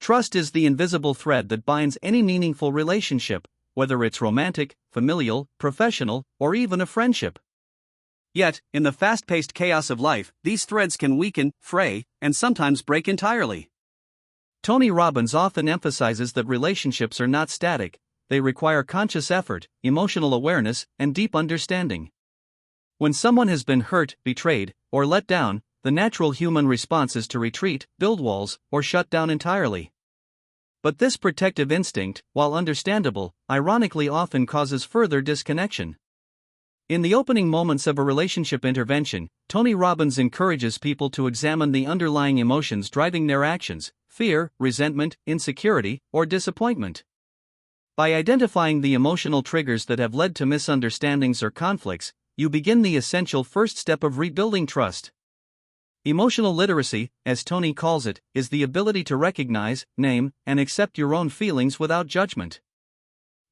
Trust is the invisible thread that binds any meaningful relationship, whether it's romantic, familial, professional, or even a friendship. Yet, in the fast-paced chaos of life, these threads can weaken, fray, and sometimes break entirely. Tony Robbins often emphasizes that relationships are not static, they require conscious effort, emotional awareness, and deep understanding. When someone has been hurt, betrayed, or let down, the natural human response is to retreat, build walls, or shut down entirely. But this protective instinct, while understandable, ironically often causes further disconnection. In the opening moments of a relationship intervention, Tony Robbins encourages people to examine the underlying emotions driving their actions: fear, resentment, insecurity, or disappointment. By identifying the emotional triggers that have led to misunderstandings or conflicts, you begin the essential first step of rebuilding trust. Emotional literacy, as Tony calls it, is the ability to recognize, name, and accept your own feelings without judgment.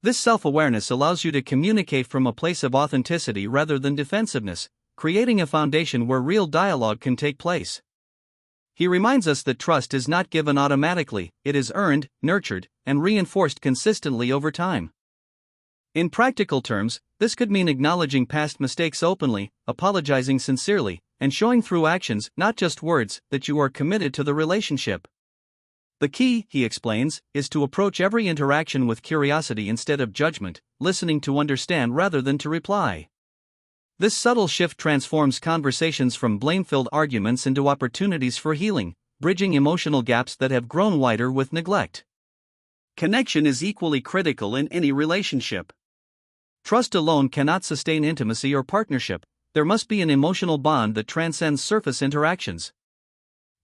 This self-awareness allows you to communicate from a place of authenticity rather than defensiveness, creating a foundation where real dialogue can take place. He reminds us that trust is not given automatically, it is earned, nurtured, and reinforced consistently over time. In practical terms, this could mean acknowledging past mistakes openly, apologizing sincerely, and showing through actions, not just words, that you are committed to the relationship. The key, he explains, is to approach every interaction with curiosity instead of judgment, listening to understand rather than to reply. This subtle shift transforms conversations from blame-filled arguments into opportunities for healing, bridging emotional gaps that have grown wider with neglect. Connection is equally critical in any relationship. Trust alone cannot sustain intimacy or partnership. There must be an emotional bond that transcends surface interactions.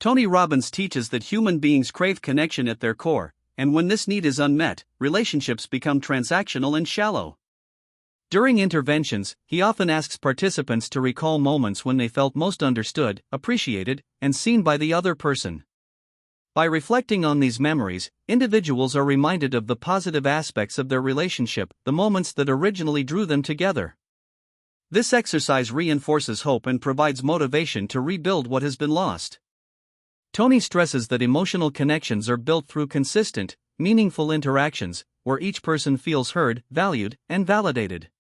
Tony Robbins teaches that human beings crave connection at their core, and when this need is unmet, relationships become transactional and shallow. During interventions, he often asks participants to recall moments when they felt most understood, appreciated, and seen by the other person. By reflecting on these memories, individuals are reminded of the positive aspects of their relationship, the moments that originally drew them together. This exercise reinforces hope and provides motivation to rebuild what has been lost. Tony stresses that emotional connections are built through consistent, meaningful interactions, where each person feels heard, valued, and validated.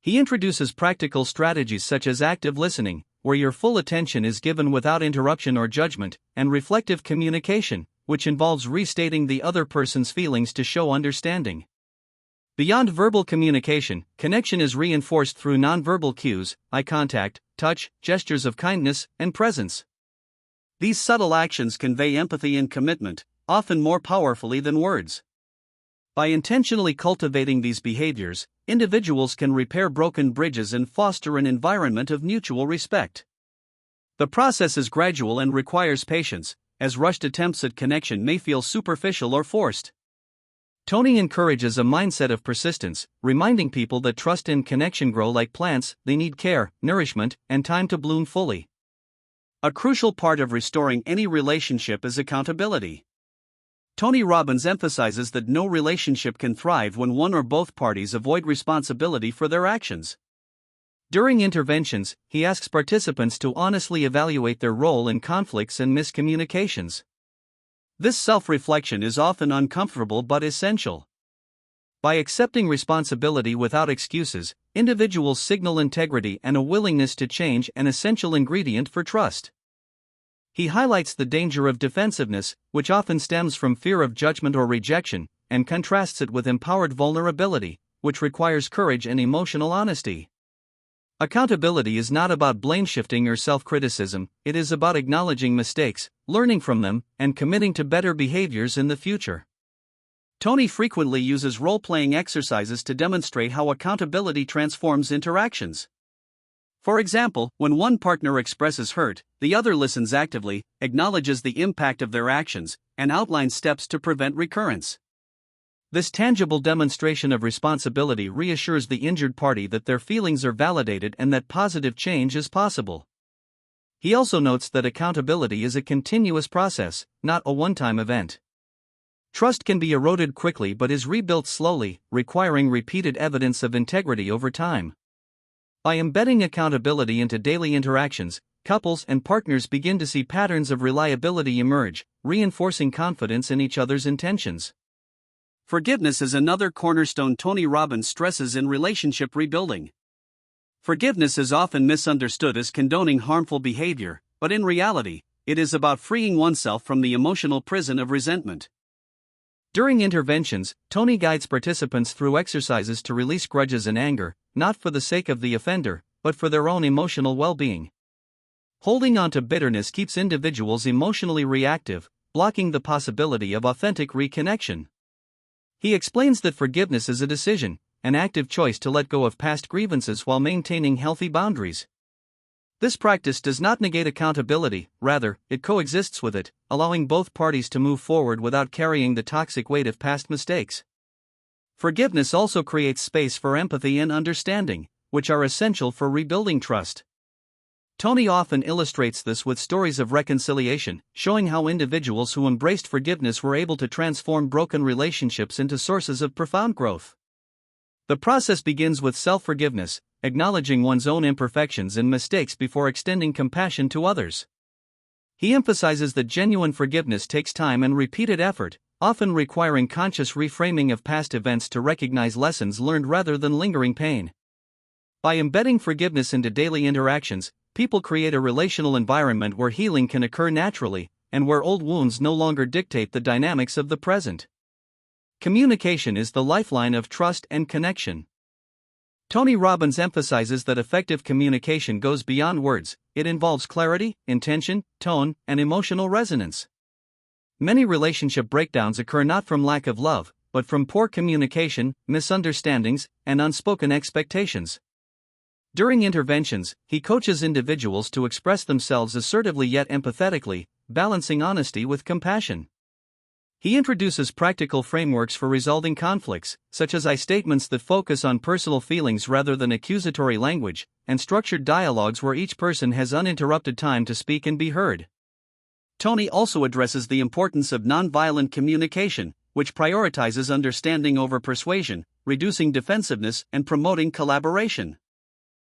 He introduces practical strategies such as active listening, where your full attention is given without interruption or judgment, and reflective communication, which involves restating the other person's feelings to show understanding. Beyond verbal communication, connection is reinforced through nonverbal cues, eye contact, touch, gestures of kindness, and presence. These subtle actions convey empathy and commitment, often more powerfully than words. By intentionally cultivating these behaviors, individuals can repair broken bridges and foster an environment of mutual respect. The process is gradual and requires patience, as rushed attempts at connection may feel superficial or forced. Tony encourages a mindset of persistence, reminding people that trust and connection grow like plants, they need care, nourishment, and time to bloom fully. A crucial part of restoring any relationship is accountability. Tony Robbins emphasizes that no relationship can thrive when one or both parties avoid responsibility for their actions. During interventions, he asks participants to honestly evaluate their role in conflicts and miscommunications. This self-reflection is often uncomfortable but essential. By accepting responsibility without excuses, individuals signal integrity and a willingness to change, an essential ingredient for trust. He highlights the danger of defensiveness, which often stems from fear of judgment or rejection, and contrasts it with empowered vulnerability, which requires courage and emotional honesty. Accountability is not about blame shifting or self-criticism, it is about acknowledging mistakes, learning from them, and committing to better behaviors in the future. Tony frequently uses role-playing exercises to demonstrate how accountability transforms interactions. For example, when one partner expresses hurt, the other listens actively, acknowledges the impact of their actions, and outlines steps to prevent recurrence. This tangible demonstration of responsibility reassures the injured party that their feelings are validated and that positive change is possible. He also notes that accountability is a continuous process, not a one-time event. Trust can be eroded quickly but is rebuilt slowly, requiring repeated evidence of integrity over time. By embedding accountability into daily interactions, couples and partners begin to see patterns of reliability emerge, reinforcing confidence in each other's intentions. Forgiveness is another cornerstone Tony Robbins stresses in relationship rebuilding. Forgiveness is often misunderstood as condoning harmful behavior, but in reality, it is about freeing oneself from the emotional prison of resentment. During interventions, Tony guides participants through exercises to release grudges and anger, not for the sake of the offender, but for their own emotional well-being. Holding on to bitterness keeps individuals emotionally reactive, blocking the possibility of authentic reconnection. He explains that forgiveness is a decision, an active choice to let go of past grievances while maintaining healthy boundaries. This practice does not negate accountability, rather, it coexists with it, allowing both parties to move forward without carrying the toxic weight of past mistakes. Forgiveness also creates space for empathy and understanding, which are essential for rebuilding trust. Tony often illustrates this with stories of reconciliation, showing how individuals who embraced forgiveness were able to transform broken relationships into sources of profound growth. The process begins with self-forgiveness, acknowledging one's own imperfections and mistakes before extending compassion to others. He emphasizes that genuine forgiveness takes time and repeated effort, often requiring conscious reframing of past events to recognize lessons learned rather than lingering pain. By embedding forgiveness into daily interactions, people create a relational environment where healing can occur naturally, and where old wounds no longer dictate the dynamics of the present. Communication is the lifeline of trust and connection. Tony Robbins emphasizes that effective communication goes beyond words, it involves clarity, intention, tone, and emotional resonance. Many relationship breakdowns occur not from lack of love, but from poor communication, misunderstandings, and unspoken expectations. During interventions, he coaches individuals to express themselves assertively yet empathetically, balancing honesty with compassion. He introduces practical frameworks for resolving conflicts, such as I statements that focus on personal feelings rather than accusatory language, and structured dialogues where each person has uninterrupted time to speak and be heard. Tony also addresses the importance of nonviolent communication, which prioritizes understanding over persuasion, reducing defensiveness and promoting collaboration.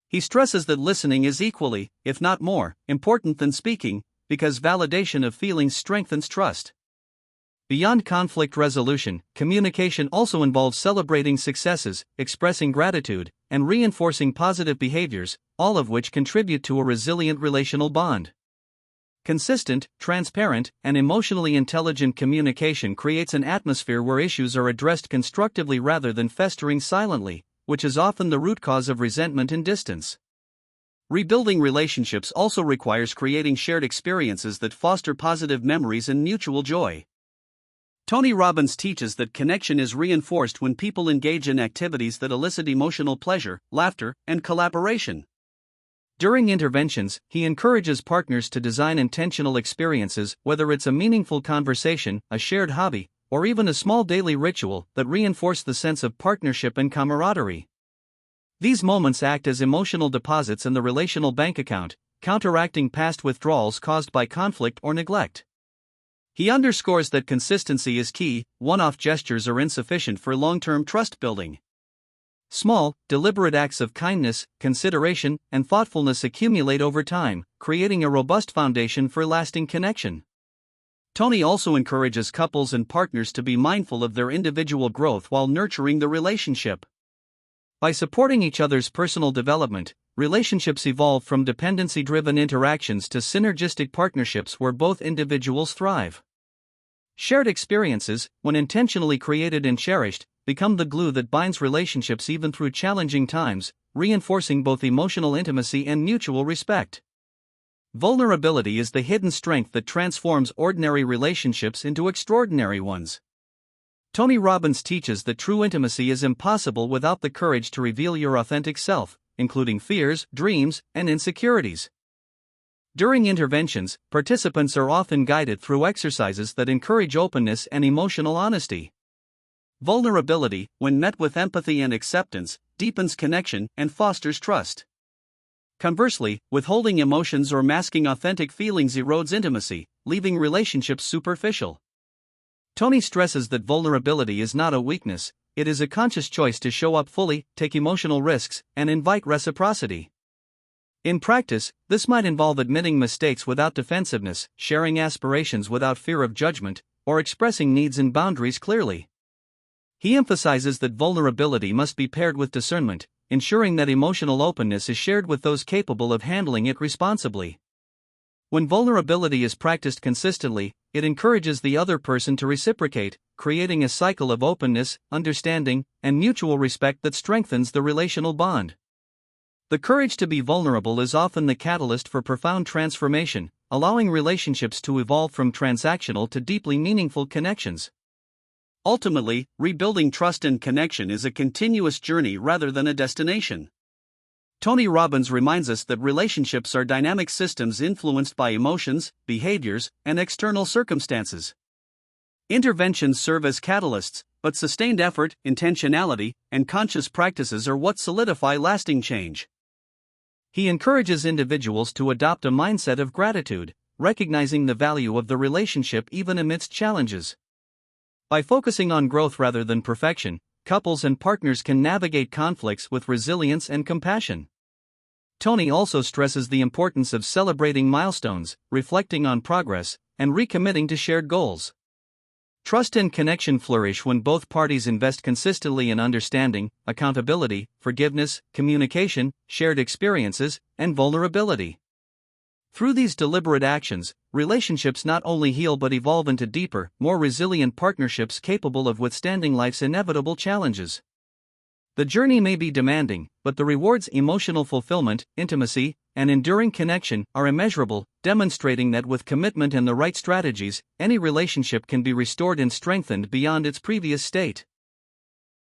He stresses that listening is equally, if not more, important than speaking, because validation of feelings strengthens trust. Beyond conflict resolution, communication also involves celebrating successes, expressing gratitude, and reinforcing positive behaviors, all of which contribute to a resilient relational bond. Consistent, transparent, and emotionally intelligent communication creates an atmosphere where issues are addressed constructively rather than festering silently, which is often the root cause of resentment and distance. Rebuilding relationships also requires creating shared experiences that foster positive memories and mutual joy. Tony Robbins teaches that connection is reinforced when people engage in activities that elicit emotional pleasure, laughter, and collaboration. During interventions, he encourages partners to design intentional experiences, whether it's a meaningful conversation, a shared hobby, or even a small daily ritual, that reinforce the sense of partnership and camaraderie. These moments act as emotional deposits in the relational bank account, counteracting past withdrawals caused by conflict or neglect. He underscores that consistency is key, one-off gestures are insufficient for long-term trust building. Small, deliberate acts of kindness, consideration, and thoughtfulness accumulate over time, creating a robust foundation for lasting connection. Tony also encourages couples and partners to be mindful of their individual growth while nurturing the relationship. By supporting each other's personal development, relationships evolve from dependency-driven interactions to synergistic partnerships where both individuals thrive. Shared experiences, when intentionally created and cherished, become the glue that binds relationships even through challenging times, reinforcing both emotional intimacy and mutual respect. Vulnerability is the hidden strength that transforms ordinary relationships into extraordinary ones. Tony Robbins teaches that true intimacy is impossible without the courage to reveal your authentic self, including fears, dreams, and insecurities. During interventions, participants are often guided through exercises that encourage openness and emotional honesty. Vulnerability, when met with empathy and acceptance, deepens connection and fosters trust. Conversely, withholding emotions or masking authentic feelings erodes intimacy, leaving relationships superficial. Tony stresses that vulnerability is not a weakness, it is a conscious choice to show up fully, take emotional risks, and invite reciprocity. In practice, this might involve admitting mistakes without defensiveness, sharing aspirations without fear of judgment, or expressing needs and boundaries clearly. He emphasizes that vulnerability must be paired with discernment, ensuring that emotional openness is shared with those capable of handling it responsibly. When vulnerability is practiced consistently, it encourages the other person to reciprocate, creating a cycle of openness, understanding, and mutual respect that strengthens the relational bond. The courage to be vulnerable is often the catalyst for profound transformation, allowing relationships to evolve from transactional to deeply meaningful connections. Ultimately, rebuilding trust and connection is a continuous journey rather than a destination. Tony Robbins reminds us that relationships are dynamic systems influenced by emotions, behaviors, and external circumstances. Interventions serve as catalysts, but sustained effort, intentionality, and conscious practices are what solidify lasting change. He encourages individuals to adopt a mindset of gratitude, recognizing the value of the relationship even amidst challenges. By focusing on growth rather than perfection, couples and partners can navigate conflicts with resilience and compassion. Tony also stresses the importance of celebrating milestones, reflecting on progress, and recommitting to shared goals. Trust and connection flourish when both parties invest consistently in understanding, accountability, forgiveness, communication, shared experiences, and vulnerability. Through these deliberate actions, relationships not only heal but evolve into deeper, more resilient partnerships capable of withstanding life's inevitable challenges. The journey may be demanding, but the rewards, emotional fulfillment, intimacy, and enduring connection are immeasurable, demonstrating that with commitment and the right strategies, any relationship can be restored and strengthened beyond its previous state.